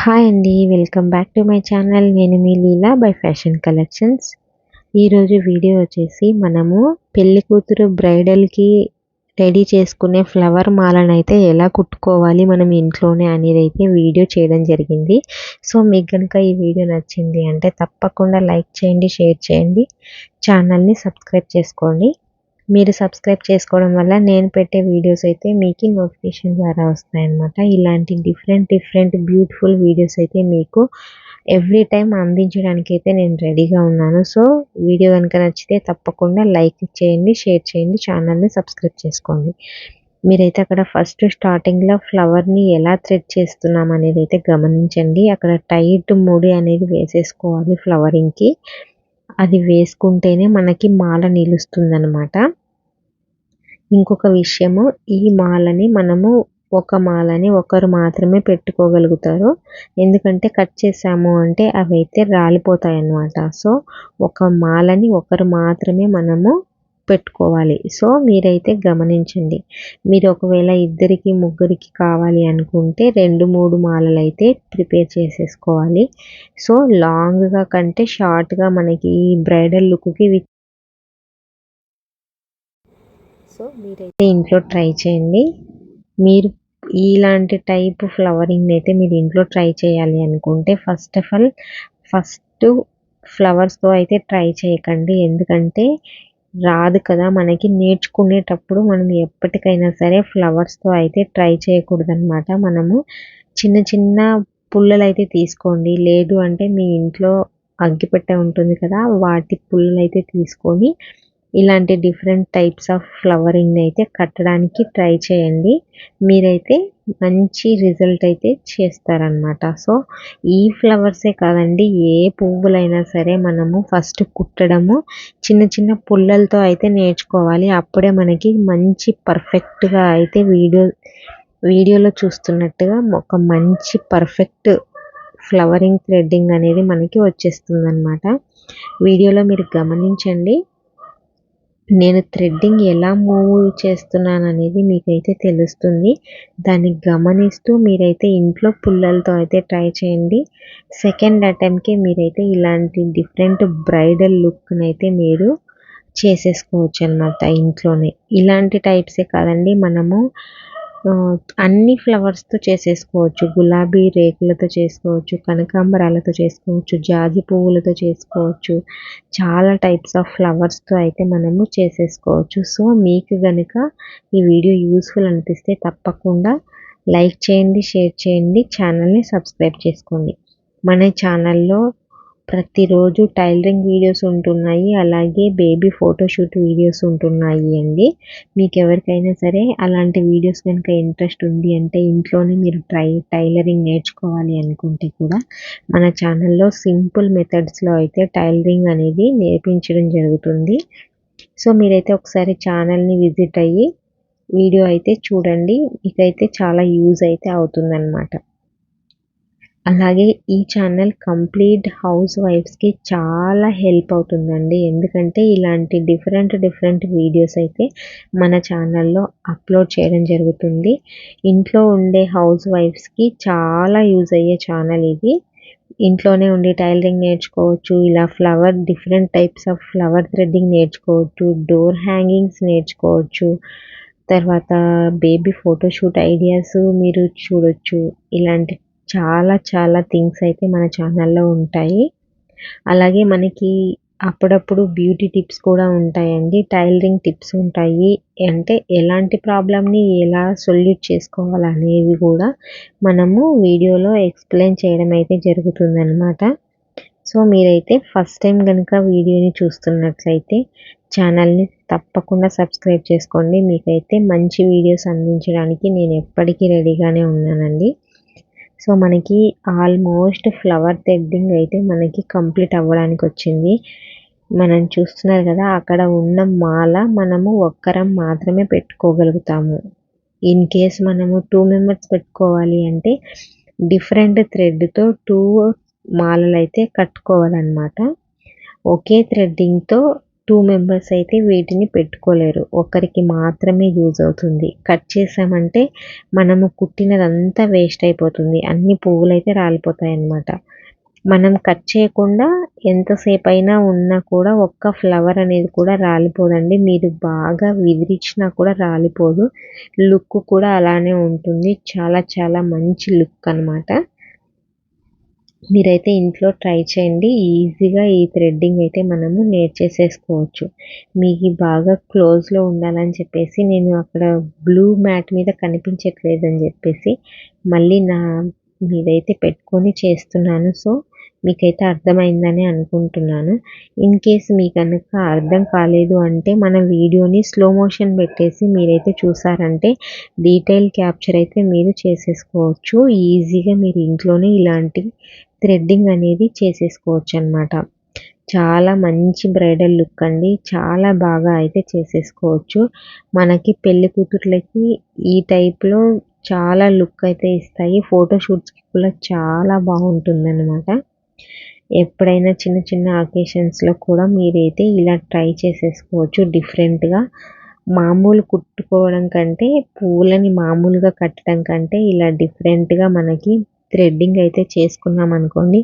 Hi అండి, welcome back to my channel. నేను మీ లీలా by fashion collections. ఈరోజు వీడియో వచ్చేసి మనము పెళ్లి కూతురు బ్రైడల్కి రెడీ చేసుకునే ఫ్లవర్ మాలను అయితే ఎలా కుట్టుకోవాలి మనం ఇంట్లోనే అనేది అయితే వీడియో చేయడం జరిగింది. సో మీకు కనుక ఈ వీడియో నచ్చింది అంటే తప్పకుండా లైక్ చేయండి, షేర్ చేయండి, ఛానల్ని సబ్స్క్రైబ్ చేసుకోండి. మీరు సబ్స్క్రైబ్ చేసుకోవడం వల్ల నేను పెట్టే వీడియోస్ అయితే మీకు నోటిఫికేషన్ ద్వారా వస్తాయన్నమాట. ఇలాంటి డిఫరెంట్ బ్యూటిఫుల్ వీడియోస్ అయితే మీకు ఎవ్రీ టైం అందించడానికి అయితే నేను రెడీగా ఉన్నాను. సో వీడియో కనుక నచ్చితే తప్పకుండా లైక్ చేయండి, షేర్ చేయండి, ఛానల్ని సబ్స్క్రైబ్ చేసుకోండి. మీరైతే అక్కడ ఫస్ట్ స్టార్టింగ్లో ఫ్లవర్ని ఎలా థ్రెడ్ చేస్తున్నాం అనేది అయితే గమనించండి. అక్కడ టైట్ ముడి అనేది వేసేసుకోవాలి ఫ్లవరింగ్కి. అది వేసుకుంటేనే మనకి మాల నిలుస్తుందన్నమాట. ఇంకొక విషయము, ఈ మాలని మనము ఒక మాలని ఒకరు మాత్రమే పెట్టుకోగలుగుతారు. ఎందుకంటే కట్ చేసాము అంటే అవి అయితే రాలిపోతాయి అన్నమాట. సో ఒక మాలని ఒకరు మాత్రమే మనము పెట్టుకోవాలి. సో మీరైతే గమనించండి. మీరు ఒకవేళ ఇద్దరికి ముగ్గురికి కావాలి అనుకుంటే 2-3 మాలలు అయితే ప్రిపేర్ చేసేసుకోవాలి. సో లాంగ్గా కంటే షార్ట్గా మనకి ఈ బ్రైడల్ లుక్కి సో మీరైతే ఇంట్లో ట్రై చేయండి. మీరు ఇలాంటి టైప్ ఫ్లవరింగ్ అయితే మీరు ఇంట్లో ట్రై చేయాలి అనుకుంటే ఫస్ట్ ఫ్లవర్స్తో అయితే ట్రై చేయకండి. ఎందుకంటే రాదు కదా మనకి. నేర్చుకునేటప్పుడు మనం ఎప్పటికైనా సరే ఫ్లవర్స్తో అయితే ట్రై చేయకూడదు అనమాట. మనము చిన్న పుల్లలు అయితే తీసుకోండి. లేదు అంటే మీ ఇంట్లో అగ్గిపెట్టె ఉంటుంది కదా, వాటి పుల్లలు అయితే తీసుకొని ఇలాంటి డిఫరెంట్ టైప్స్ ఆఫ్ ఫ్లవరింగ్ అయితే కట్టడానికి ట్రై చేయండి. మీరైతే మంచి రిజల్ట్ అయితే చేస్తారనమాట. సో ఈ ఫ్లవర్సే కాదండి, ఏ పువ్వులైనా సరే మనము ఫస్ట్ కుట్టడము చిన్న పుల్లలతో అయితే నేర్చుకోవాలి. అప్పుడే మనకి మంచి పర్ఫెక్ట్గా అయితే వీడియోలో చూస్తున్నట్టుగా ఒక మంచి పర్ఫెక్ట్ ఫ్లవరింగ్ థ్రెడ్డింగ్ అనేది మనకి వచ్చేస్తుంది అనమాట. వీడియోలో మీరు గమనించండి. నేను థ్రెడ్డింగ్ ఎలా మూవ్ చేస్తున్నాను అనేది మీకైతే తెలుస్తుంది. దాన్ని గమనిస్తూ మీరైతే ఇంట్లో పుల్లలతో అయితే ట్రై చేయండి. సెకండ్ అటెంప్ట్కి మీరైతే ఇలాంటి డిఫరెంట్ బ్రైడల్ లుక్ని అయితే మీరు చేసేసుకోవచ్చు అన్నమాట ఇంట్లోనే. ఇలాంటి టైప్సే కాదండి, మనము అన్ని ఫ్లవర్స్తో చేసేసుకోవచ్చు. గులాబీ రేకులతో చేసుకోవచ్చు, కనకాంబరాలతో చేసుకోవచ్చు, జాజి పువ్వులతో చేసుకోవచ్చు. చాలా టైప్స్ ఆఫ్ ఫ్లవర్స్తో అయితే మనము చేసేసుకోవచ్చు. సో మీకు కనుక ఈ వీడియో యూస్ఫుల్ అనిపిస్తే తప్పకుండా లైక్ చేయండి, షేర్ చేయండి, ఛానల్ని సబ్స్క్రైబ్ చేసుకోండి. మన ఛానల్లో ప్రతిరోజు టైలరింగ్ వీడియోస్ ఉంటున్నాయి, అలాగే బేబీ ఫోటోషూట్ వీడియోస్ ఉంటున్నాయి అండి. మీకు ఎవరికైనా సరే అలాంటి వీడియోస్ కనుక ఇంట్రెస్ట్ ఉంది అంటే ఇంట్లోనే మీరు టైలరింగ్ నేర్చుకోవాలి అనుకుంటే కూడా మన ఛానల్లో సింపుల్ మెథడ్స్లో అయితే టైలరింగ్ అనేది నేర్పించడం జరుగుతుంది. సో మీరైతే ఒకసారి ఛానల్ని విజిట్ అయ్యి వీడియో అయితే చూడండి. మీకైతే చాలా యూజ్ అయితే అవుతుందన్నమాట. అలాగే ఈ ఛానల్ కంప్లీట్ హౌస్ వైఫ్స్కి చాలా హెల్ప్ అవుతుందండి. ఎందుకంటే ఇలాంటి డిఫరెంట్ వీడియోస్ అయితే మన ఛానల్లో అప్లోడ్ చేయడం జరుగుతుంది. ఇంట్లో ఉండే హౌస్ వైఫ్స్కి చాలా యూజ్ అయ్యే ఛానల్ ఇది. ఇంట్లోనే ఉండి టైలరింగ్ నేర్చుకోవచ్చు, ఇలా different types of flower threading నేర్చుకోవచ్చు, డోర్ హ్యాంగింగ్స్ నేర్చుకోవచ్చు, తర్వాత బేబీ ఫోటోషూట్ ఐడియాస్ మీరు చూడొచ్చు. ఇలాంటి చాలా థింగ్స్ అయితే మన ఛానల్లో ఉంటాయి. అలాగే మనకి అప్పుడప్పుడు బ్యూటీ టిప్స్ కూడా ఉంటాయండి, టైలరింగ్ టిప్స్ ఉంటాయి. అంటే ఎలాంటి ప్రాబ్లమ్ని ఎలా సొల్యూట్ చేసుకోవాలనేవి కూడా మనము వీడియోలో ఎక్స్ప్లెయిన్ చేయడం అయితే జరుగుతుందన్నమాట. సో మీరైతే ఫస్ట్ టైం కనుక వీడియోని చూస్తున్నట్లయితే ఛానల్ని తప్పకుండా సబ్స్క్రైబ్ చేసుకోండి. మీకైతే మంచి వీడియోస్ అందించడానికి నేను ఎప్పటికీ రెడీగానే ఉన్నానండి. సో మనకి ఆల్మోస్ట్ ఫ్లవర్ థ్రెడ్డింగ్ అయితే మనకి కంప్లీట్ అవ్వడానికి వచ్చింది. మనం చూస్తున్నారు కదా, అక్కడ ఉన్న మాల మనము ఒక్కరం మాత్రమే పెట్టుకోగలుగుతాము. ఇన్ కేస్ మనము 2 మెంబర్స్ పెట్టుకోవాలి అంటే డిఫరెంట్ థ్రెడ్తో 2 మాలలు అయితే కట్టుకోవాలన్నమాట. ఒకే థ్రెడ్డింగ్తో 2 మెంబర్స్ అయితే వీటిని పెట్టుకోలేరు. ఒకరికి మాత్రమే యూజ్ అవుతుంది. కట్ చేసామంటే మనము కుట్టినదంతా వేస్ట్ అయిపోతుంది. అన్ని పువ్వులైతే రాలిపోతాయన్నమాట. మనం కట్ చేయకుండా ఎంతసేపు అయినా ఉన్నా కూడా ఒక్క ఫ్లవర్ అనేది కూడా రాలిపోదండి. మీరు బాగా విదిరించినా కూడా రాలిపోదు. లుక్ కూడా అలానే ఉంటుంది. చాలా చాలా మంచి లుక్ అన్నమాట. మీరైతే ఇంట్లో ట్రై చేయండి. ఈజీగా ఈ థ్రెడ్డింగ్ అయితే మనము నేర్చేసేసుకోవచ్చు. మీకు బాగా క్లోజ్లో ఉండాలని చెప్పేసి నేను అక్కడ బ్లూ మ్యాట్ మీద కనిపించట్లేదని చెప్పేసి మళ్ళీ నా మీదైతే పెట్టుకొని చేస్తున్నాను. సో మీకైతే అర్థమైందని అనుకుంటున్నాను. ఇన్ కేస్ మీకు కనుక అర్థం కాలేదు అంటే మన వీడియోని స్లో మోషన్ పెట్టేసి మీరైతే చూసారంటే డీటెయిల్ క్యాప్చర్ అయితే మీరు చేసేసుకోవచ్చు. ఈజీగా మీరు ఇంట్లోనే ఇలాంటి థ్రెడ్డింగ్ అనేది చేసేసుకోవచ్చు అన్నమాట. చాలా మంచి బ్రైడల్ లుక్ అండి. చాలా బాగా అయితే చేసేసుకోవచ్చు. మనకి పెళ్లి కూతుర్లకి ఈ టైప్లో చాలా లుక్ అయితే ఇస్తాయి. ఫోటోషూట్స్కి కూడా చాలా బాగుంటుందన్నమాట. ఎప్పుడైనా చిన్న చిన్న అకేషన్స్లో కూడా మీరైతే ఇలా ట్రై చేసేసుకోవచ్చు. డిఫరెంట్గా మామూలు కుట్టుకోవడం కంటే పూలని మామూలుగా కట్టడం కంటే ఇలా డిఫరెంట్గా మనకి థ్రెడ్డింగ్ అయితే చేసుకున్నాం అనుకోండి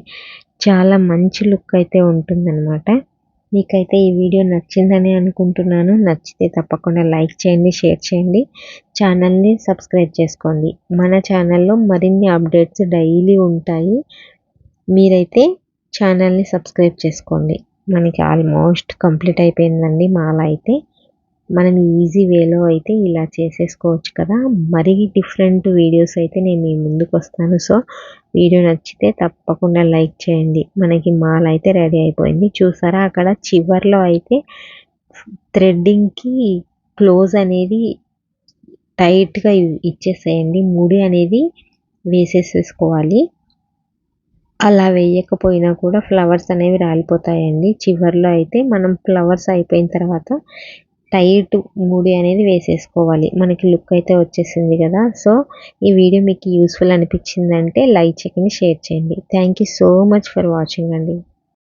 చాలా మంచి లుక్ అయితే ఉంటుందన్నమాట. మీకైతే ఈ వీడియో నచ్చిందని అనుకుంటున్నాను. నచ్చితే తప్పకుండా లైక్ చేయండి, షేర్ చేయండి, ఛానల్ని సబ్స్క్రైబ్ చేసుకోండి. మన ఛానల్లో మరిన్ని అప్డేట్స్ డైలీ ఉంటాయి. మీరైతే ఛానల్ని సబ్స్క్రైబ్ చేసుకోండి. మనకి ఆల్మోస్ట్ కంప్లీట్ అయిపోయిందండి మాల అయితే. మనం ఈజీ వేలో అయితే ఇలా చేసేసుకోవచ్చు కదా. మరీ డిఫరెంట్ వీడియోస్ అయితే నేను మీ ముందుకు వస్తాను. సో వీడియో నచ్చితే తప్పకుండా లైక్ చేయండి. మనకి మాల అయితే రెడీ అయిపోయింది. చూసారా అక్కడ చివర్లో అయితే థ్రెడ్డింగ్కి క్లోజ్ అనేది టైట్గా ఇచ్చేసేయండి. ముడి అనేది వేసేసేసుకోవాలి. అలా వేయకపోయినా కూడా ఫ్లవర్స్ అనేవి రాలిపోతాయండి. చివర్లో అయితే మనం ఫ్లవర్స్ అయిపోయిన తర్వాత టైట్ ముడి అనేది వేసేసుకోవాలి. మనకి లుక్ అయితే వచ్చేసింది కదా. సో ఈ వీడియో మీకు యూస్ఫుల్ అనిపించిందంటే లైక్ చేయండి, షేర్ చేయండి. Thank you so much for watching అండి.